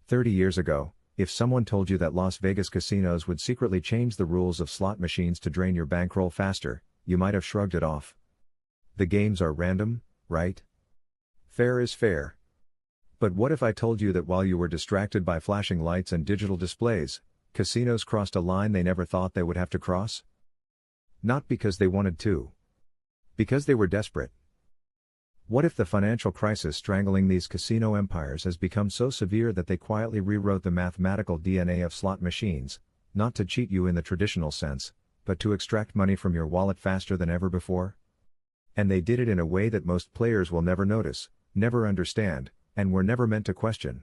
30 years ago, if someone told you that Las Vegas casinos would secretly change the rules of slot machines to drain your bankroll faster, you might have shrugged it off. The games are random, right? Fair is fair. But what if I told you that while you were distracted by flashing lights and digital displays, casinos crossed a line they never thought they would have to cross? Not because they wanted to. Because they were desperate. What if the financial crisis strangling these casino empires has become so severe that they quietly rewrote the mathematical DNA of slot machines, not to cheat you in the traditional sense, but to extract money from your wallet faster than ever before? And they did it in a way that most players will never notice, never understand, and were never meant to question.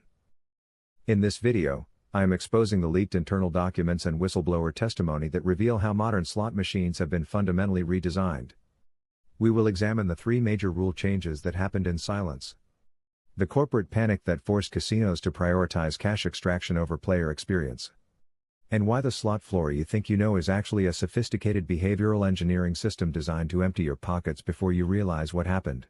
In this video, I am exposing the leaked internal documents and whistleblower testimony that reveal how modern slot machines have been fundamentally redesigned. We will examine the 3 major rule changes that happened in silence. The corporate panic that forced casinos to prioritize cash extraction over player experience. And why the slot floor you think you know is actually a sophisticated behavioral engineering system designed to empty your pockets before you realize what happened.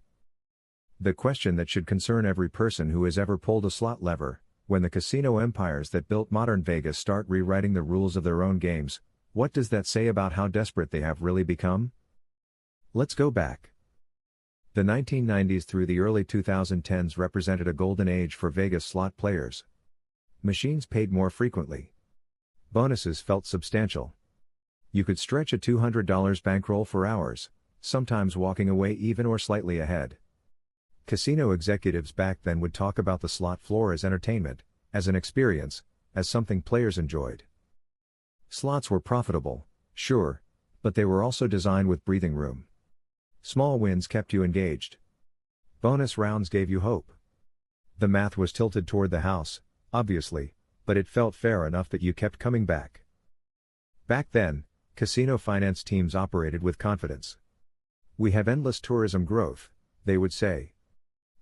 The question that should concern every person who has ever pulled a slot lever: when the casino empires that built modern Vegas start rewriting the rules of their own games, what does that say about how desperate they have really become? Let's go back. The 1990s through the early 2010s represented a golden age for Vegas slot players. Machines paid more frequently. Bonuses felt substantial. You could stretch a $200 bankroll for hours, sometimes walking away even or slightly ahead. Casino executives back then would talk about the slot floor as entertainment, as an experience, as something players enjoyed. Slots were profitable, sure, but they were also designed with breathing room. Small wins kept you engaged. Bonus rounds gave you hope. The math was tilted toward the house, obviously, but it felt fair enough that you kept coming back. Back then, casino finance teams operated with confidence. We have endless tourism growth, they would say.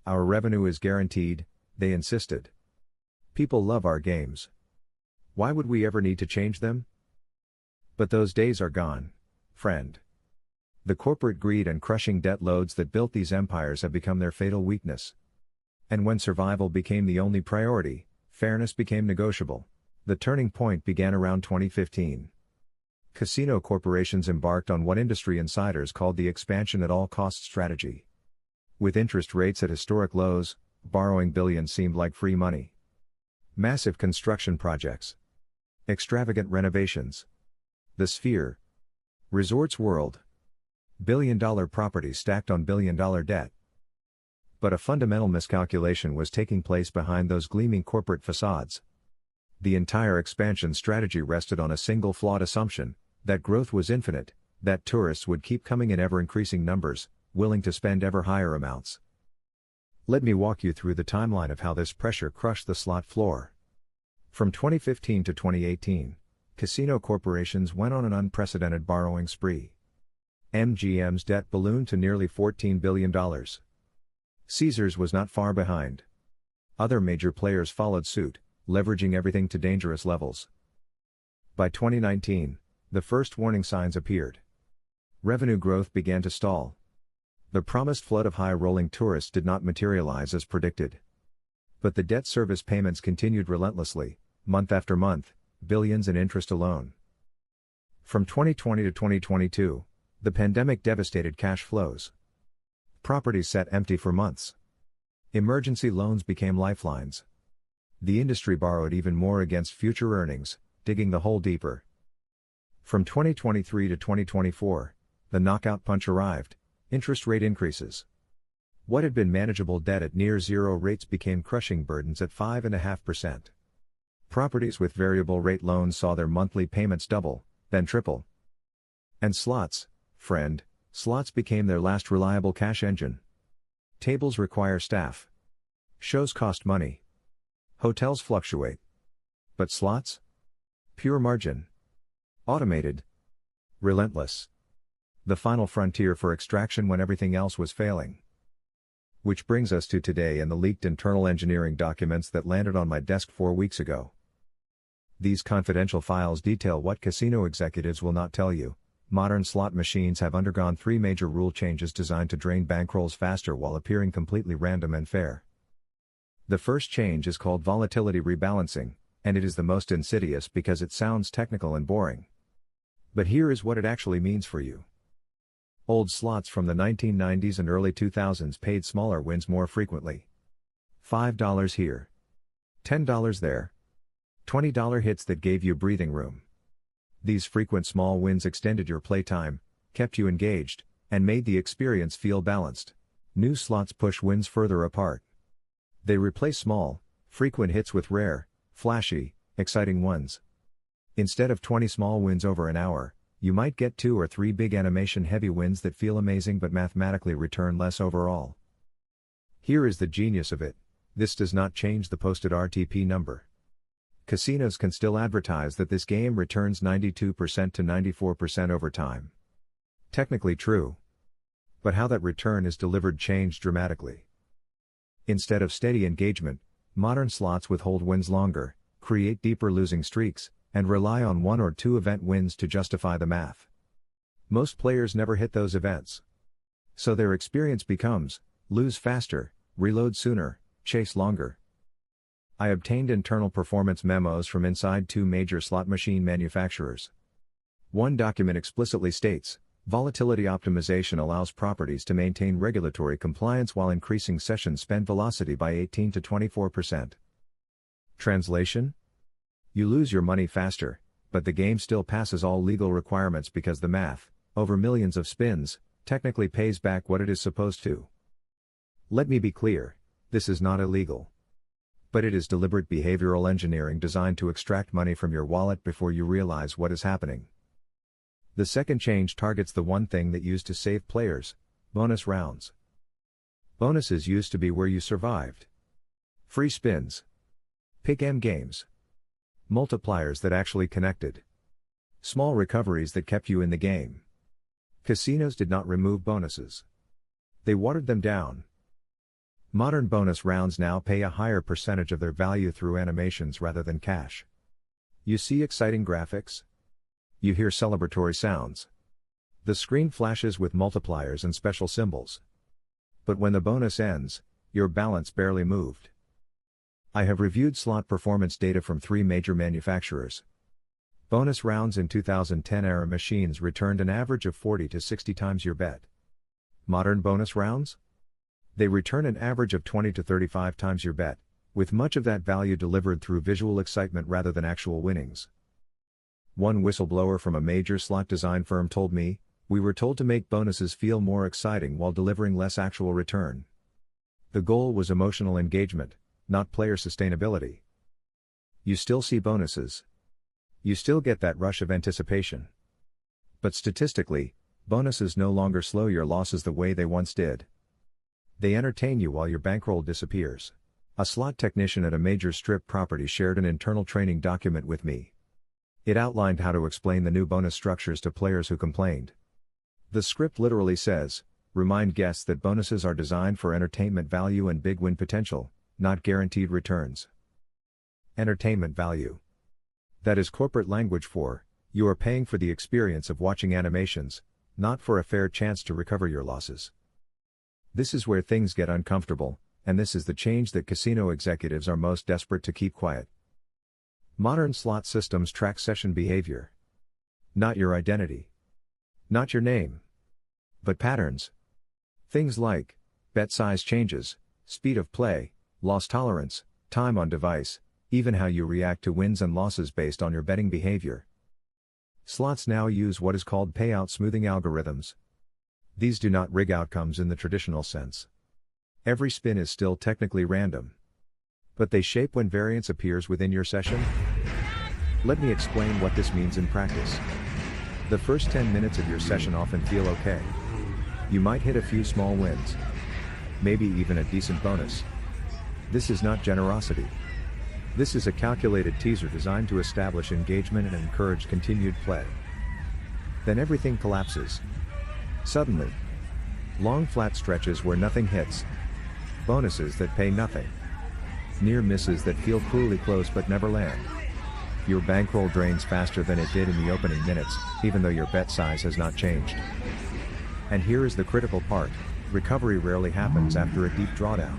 Our revenue is guaranteed, they insisted. People love our games. Why would we ever need to change them? But those days are gone, friend. The corporate greed and crushing debt loads that built these empires have become their fatal weakness. And when survival became the only priority, fairness became negotiable. The turning point began around 2015. Casino corporations embarked on what industry insiders called the expansion at all costs strategy. With interest rates at historic lows, borrowing billions seemed like free money. Massive construction projects. Extravagant renovations. The Sphere. Resorts World. Billion-dollar properties stacked on billion-dollar debt. But a fundamental miscalculation was taking place behind those gleaming corporate facades. The entire expansion strategy rested on a single flawed assumption: that growth was infinite, that tourists would keep coming in ever-increasing numbers, willing to spend ever higher amounts. Let me walk you through the timeline of how this pressure crushed the slot floor. From 2015 to 2018, casino corporations went on an unprecedented borrowing spree. MGM's debt ballooned to nearly $14 billion. Caesars was not far behind. Other major players followed suit, leveraging everything to dangerous levels. By 2019, the first warning signs appeared. Revenue growth began to stall. The promised flood of high-rolling tourists did not materialize as predicted. But the debt service payments continued relentlessly, month after month, billions in interest alone. From 2020 to 2022, the pandemic devastated cash flows. Properties sat empty for months. Emergency loans became lifelines. The industry borrowed even more against future earnings, digging the hole deeper. From 2023 to 2024, the knockout punch arrived: interest rate increases. What had been manageable debt at near zero rates became crushing burdens at 5.5%. Properties with variable rate loans saw their monthly payments double, then triple. And slots, friend, slots became their last reliable cash engine. Tables require staff. Shows cost money. Hotels fluctuate. But slots? Pure margin. Automated. Relentless. The final frontier for extraction when everything else was failing. Which brings us to today and the leaked internal engineering documents that landed on my desk 4 weeks ago. These confidential files detail what casino executives will not tell you. Modern slot machines have undergone 3 major rule changes designed to drain bankrolls faster while appearing completely random and fair. The first change is called volatility rebalancing, and it is the most insidious because it sounds technical and boring. But here is what it actually means for you. Old slots from the 1990s and early 2000s paid smaller wins more frequently. $5 here. $10 there. $20 hits that gave you breathing room. These frequent small wins extended your playtime, kept you engaged, and made the experience feel balanced. New slots push wins further apart. They replace small, frequent hits with rare, flashy, exciting ones. Instead of 20 small wins over an hour, you might get 2 or 3 big animation-heavy wins that feel amazing but mathematically return less overall. Here is the genius of it: this does not change the posted RTP number. Casinos can still advertise that this game returns 92% to 94% over time. Technically true. But how that return is delivered changed dramatically. Instead of steady engagement, modern slots withhold wins longer, create deeper losing streaks, and rely on 1 or 2 event wins to justify the math. Most players never hit those events. So their experience becomes, lose faster, reload sooner, chase longer. I obtained internal performance memos from inside 2 major slot machine manufacturers. One document explicitly states, volatility optimization allows properties to maintain regulatory compliance while increasing session spend velocity by 18 to 24%. Translation? You lose your money faster, but the game still passes all legal requirements because the math, over millions of spins, technically pays back what it is supposed to. Let me be clear, this is not illegal. But it is deliberate behavioral engineering designed to extract money from your wallet before you realize what is happening. The second change targets the one thing that used to save players: bonus rounds. Bonuses used to be where you survived. Free spins. Pick M games. Multipliers that actually connected. Small recoveries that kept you in the game. Casinos did not remove bonuses. They watered them down. Modern bonus rounds now pay a higher percentage of their value through animations rather than cash. You see exciting graphics? You hear celebratory sounds. The screen flashes with multipliers and special symbols. But when the bonus ends, your balance barely moved. I have reviewed slot performance data from 3 major manufacturers. Bonus rounds in 2010-era machines returned an average of 40 to 60 times your bet. Modern bonus rounds? They return an average of 20 to 35 times your bet, with much of that value delivered through visual excitement rather than actual winnings. One whistleblower from a major slot design firm told me, "We were told to make bonuses feel more exciting while delivering less actual return." The goal was emotional engagement, not player sustainability. You still see bonuses. You still get that rush of anticipation. But statistically, bonuses no longer slow your losses the way they once did. They entertain you while your bankroll disappears. A slot technician at a major strip property shared an internal training document with me. It outlined how to explain the new bonus structures to players who complained. The script literally says, "Remind guests that bonuses are designed for entertainment value and big win potential, not guaranteed returns." Entertainment value. That is corporate language for, you are paying for the experience of watching animations, not for a fair chance to recover your losses. This is where things get uncomfortable, and this is the change that casino executives are most desperate to keep quiet. Modern slot systems track session behavior. Not your identity. Not your name. But patterns. Things like bet size changes, speed of play, loss tolerance, time on device, even how you react to wins and losses based on your betting behavior. Slots now use what is called payout smoothing algorithms. These do not rig outcomes in the traditional sense. Every spin is still technically random. But they shape when variance appears within your session. Let me explain what this means in practice. The first 10 minutes of your session often feel okay. You might hit a few small wins. Maybe even a decent bonus. This is not generosity. This is a calculated teaser designed to establish engagement and encourage continued play. Then everything collapses. Suddenly. Long flat stretches where nothing hits. Bonuses that pay nothing. Near misses that feel cruelly close but never land. Your bankroll drains faster than it did in the opening minutes, even though your bet size has not changed. And here is the critical part: recovery rarely happens after a deep drawdown.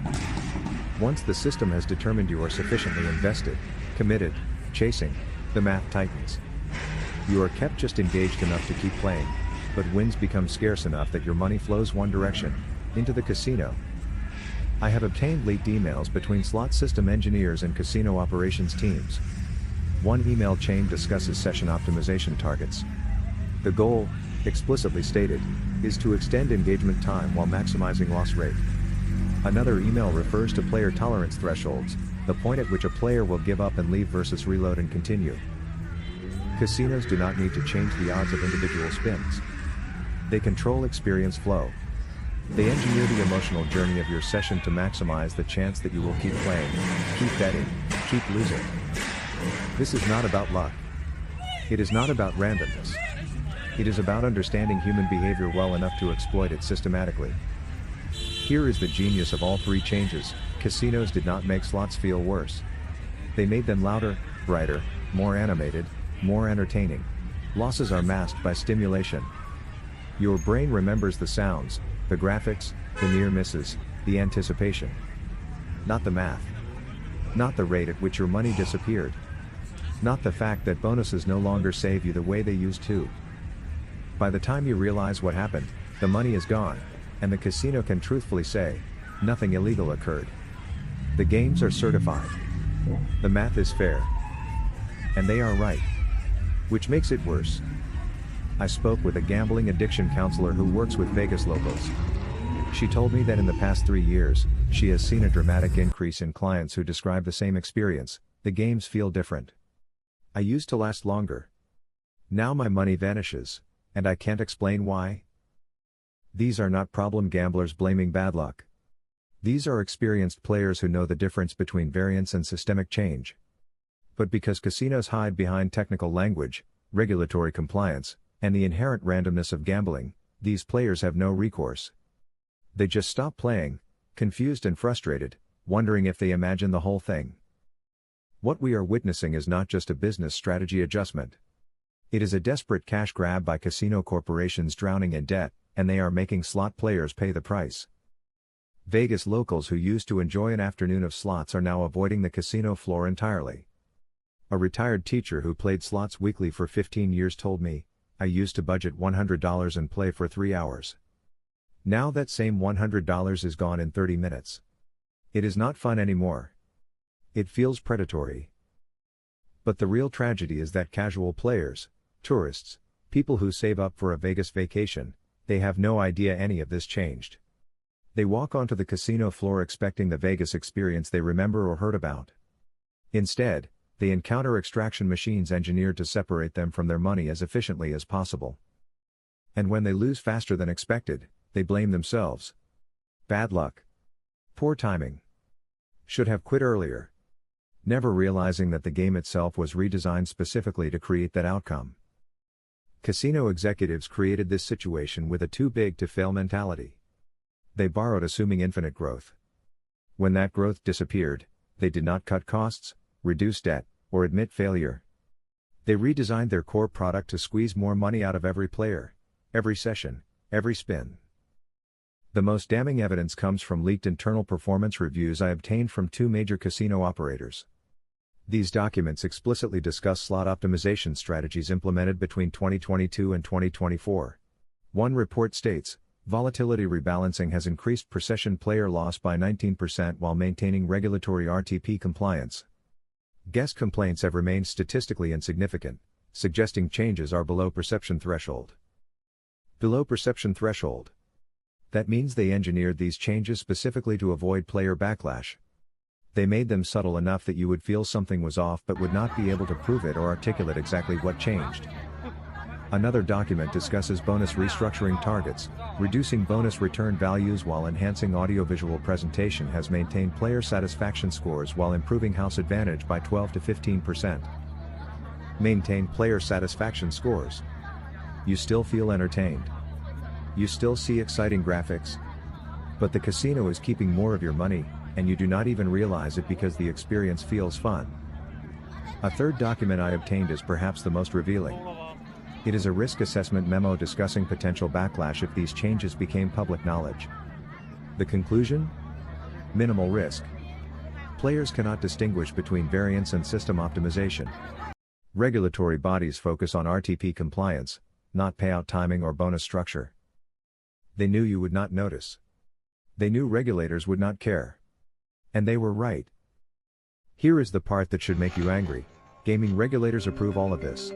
Once the system has determined you are sufficiently invested, committed, chasing, the math tightens. You are kept just engaged enough to keep playing, but wins become scarce enough that your money flows one direction, into the casino. I have obtained leaked emails between slot system engineers and casino operations teams. One email chain discusses session optimization targets. The goal, explicitly stated, is to extend engagement time while maximizing loss rate. Another email refers to player tolerance thresholds, the point at which a player will give up and leave versus reload and continue. Casinos do not need to change the odds of individual spins. They control experience flow. They engineer the emotional journey of your session to maximize the chance that you will keep playing, keep betting, keep losing. This is not about luck. It is not about randomness. It is about understanding human behavior well enough to exploit it systematically. Here is the genius of all three changes: casinos did not make slots feel worse. They made them louder, brighter, more animated, more entertaining. Losses are masked by stimulation. Your brain remembers the sounds, the graphics, the near misses, the anticipation. Not the math. Not the rate at which your money disappeared. Not the fact that bonuses no longer save you the way they used to. By the time you realize what happened, the money is gone, and the casino can truthfully say, nothing illegal occurred. The games are certified. The math is fair. And they are right. Which makes it worse. I spoke with a gambling addiction counselor who works with Vegas locals. She told me that in the past 3 years, she has seen a dramatic increase in clients who describe the same experience. The games feel different. I used to last longer. Now my money vanishes, and I can't explain why. These are not problem gamblers blaming bad luck. These are experienced players who know the difference between variance and systemic change. But because casinos hide behind technical language, regulatory compliance, and the inherent randomness of gambling, these players have no recourse. They just stop playing, confused and frustrated, wondering if they imagine the whole thing. What we are witnessing is not just a business strategy adjustment. It is a desperate cash grab by casino corporations drowning in debt, and they are making slot players pay the price. Vegas locals who used to enjoy an afternoon of slots are now avoiding the casino floor entirely. A retired teacher who played slots weekly for 15 years told me, "I used to budget $100 and play for 3 hours. Now that same $100 is gone in 30 minutes. It is not fun anymore. It feels predatory." But the real tragedy is that casual players, tourists, people who save up for a Vegas vacation, they have no idea any of this changed. They walk onto the casino floor expecting the Vegas experience they remember or heard about. Instead, they encounter extraction machines engineered to separate them from their money as efficiently as possible. And when they lose faster than expected, they blame themselves. Bad luck. Poor timing. Should have quit earlier. Never realizing that the game itself was redesigned specifically to create that outcome. Casino executives created this situation with a too-big-to-fail mentality. They borrowed assuming infinite growth. When that growth disappeared, they did not cut costs, reduce debt, or admit failure. They redesigned their core product to squeeze more money out of every player, every session, every spin. The most damning evidence comes from leaked internal performance reviews I obtained from 2 major casino operators. These documents explicitly discuss slot optimization strategies implemented between 2022 and 2024. One report states, volatility rebalancing has increased per-session player loss by 19% while maintaining regulatory RTP compliance. Guest complaints have remained statistically insignificant, suggesting changes are below perception threshold. Below perception threshold. That means they engineered these changes specifically to avoid player backlash. They made them subtle enough that you would feel something was off but would not be able to prove it or articulate exactly what changed. Another document discusses bonus restructuring targets. Reducing bonus return values while enhancing audiovisual presentation has maintained player satisfaction scores while improving house advantage by 12 to 15%. Maintain player satisfaction scores. You still feel entertained. You still see exciting graphics. But the casino is keeping more of your money, and you do not even realize it because the experience feels fun. A third document I obtained is perhaps the most revealing. It is a risk assessment memo discussing potential backlash if these changes became public knowledge. The conclusion? Minimal risk. Players cannot distinguish between variance and system optimization. Regulatory bodies focus on RTP compliance, not payout timing or bonus structure. They knew you would not notice. They knew regulators would not care. And they were right. Here is the part that should make you angry. Gaming regulators approve all of this.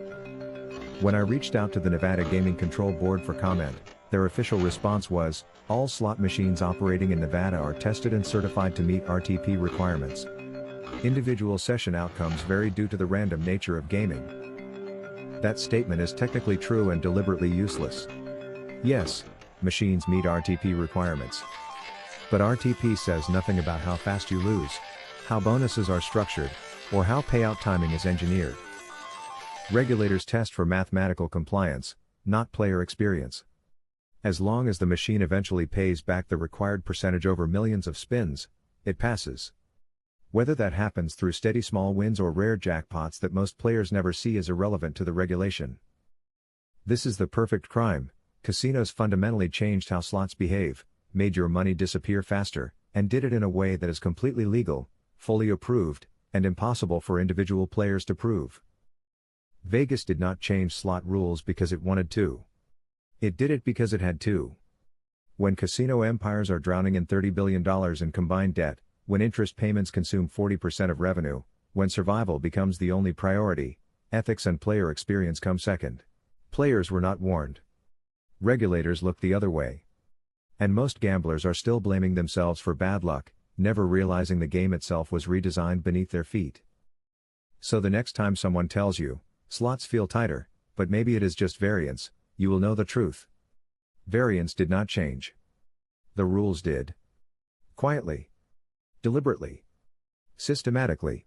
When I reached out to the Nevada Gaming Control Board for comment, their official response was, all slot machines operating in Nevada are tested and certified to meet RTP requirements. Individual session outcomes vary due to the random nature of gaming. That statement is technically true and deliberately useless. Yes, machines meet RTP requirements. But RTP says nothing about how fast you lose, how bonuses are structured, or how payout timing is engineered. Regulators test for mathematical compliance, not player experience. As long as the machine eventually pays back the required percentage over millions of spins, it passes. Whether that happens through steady small wins or rare jackpots that most players never see is irrelevant to the regulation. This is the perfect crime. Casinos fundamentally changed how slots behave, made your money disappear faster, and did it in a way that is completely legal, fully approved, and impossible for individual players to prove. Vegas did not change slot rules because it wanted to. It did it because it had to. When casino empires are drowning in $30 billion in combined debt, when interest payments consume 40% of revenue, when survival becomes the only priority, ethics and player experience come second. Players were not warned. Regulators looked the other way. And most gamblers are still blaming themselves for bad luck, never realizing the game itself was redesigned beneath their feet. So the next time someone tells you, slots feel tighter, but maybe it is just variance, you will know the truth. Variance did not change. The rules did. Quietly. Deliberately. Systematically.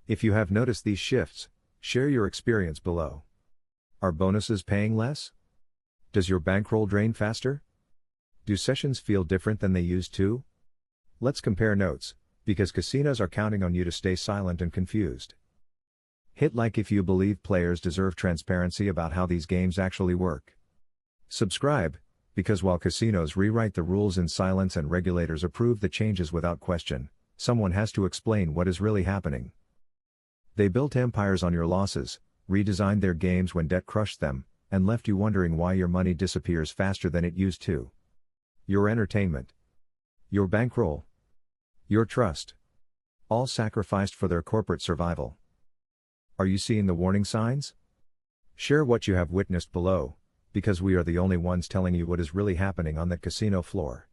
If you have noticed these shifts, share your experience below. Are bonuses paying less? Does your bankroll drain faster? Do sessions feel different than they used to? Let's compare notes, because casinos are counting on you to stay silent and confused. Hit like if you believe players deserve transparency about how these games actually work. Subscribe, because while casinos rewrite the rules in silence and regulators approve the changes without question, someone has to explain what is really happening. They built empires on your losses, redesigned their games when debt crushed them, and left you wondering why your money disappears faster than it used to. Your entertainment. Your bankroll. Your trust. All sacrificed for their corporate survival. Are you seeing the warning signs? Share what you have witnessed below, because we are the only ones telling you what is really happening on that casino floor.